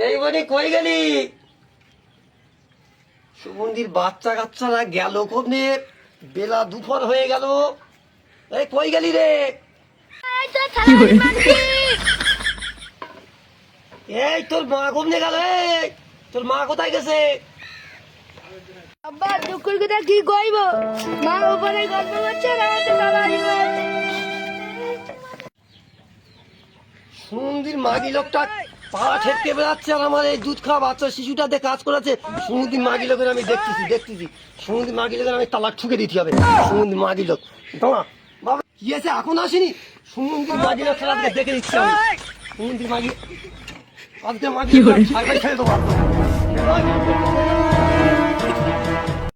এই বনি কই গেলি? সুগন্ধির বাচ্চা কাচ্চারা গেল কবনে, বেলা দুপুর হয়ে গেল। এই কই গেলি রে? এই তোর মা কবনে গেল? এই তোর মা কোথায় গেছে? আব্বা দুঃখের কথা কি কইব, মা উপরে গল্প করছে আর আমাদের বাবা সুগন্ধির মাগি লোকটা পা ঠেকতে বেড়াচ্ছে আর আমার এই দুধ খাওয়া বাচ্চা শিশুটাতে কাজ করেছে। সুগন্ধির মাগি লোকের আমি দেখতেছি সুগন্ধির মাগি লোকের আমি তালাক ঠুকে দিতে হবে। সুগন্ধির মাগি লোক তোমা বাবা কি আছে এখন আসেনি? সুগন্ধির মাগি লোক খেলা দেখে দিচ্ছি আমি। সুগন্ধির মাগি আজকে মাগি সাইকেল ছেড়ে দেবো।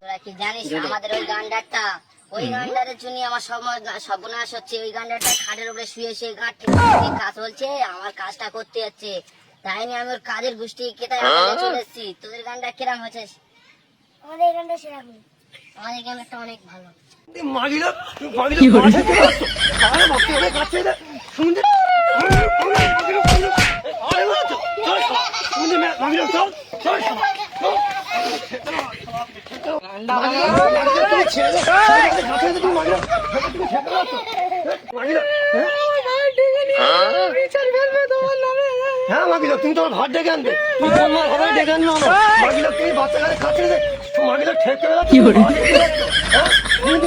তোরা কি জানিস আমাদের ওই গান্ডারটা, ওই গান্ডারের জন্য আমার সর্বনাশ হচ্ছে। ওই গান্ডারটা খাটের উপরে শুয়ে শুয়ে গাঁট থেকে কাজ বলছে, আমার কাজটা করতে যাচ্ছে। তাই নিয়ে আমি ওর কাজের গোষ্ঠী কেটে চলে এসেছি। তোদের গান্ডার কিরাম হচ্ছে? আমাদের গানটা সেরকম, আমাদের গান্ডারটা অনেক ভালো। মাগি লোক পা ঠেকতে বেড়াচ্ছে। আরে ভক্তি অনেক কাছে সুগন্ধি মাগি লোক চল চল হ্যাঁ মাগি লোক তুমি তোমার ভাত ডেকে আনবে, তুমি তোমার ভাবে ডেকে আনবে। মাগি লোক তুমি বাচ্চা কাছে খাচ্ছে, মাগি লোক ঠেকে বেড়াচ্ছে।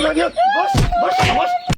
মাগি লোক বস বস বস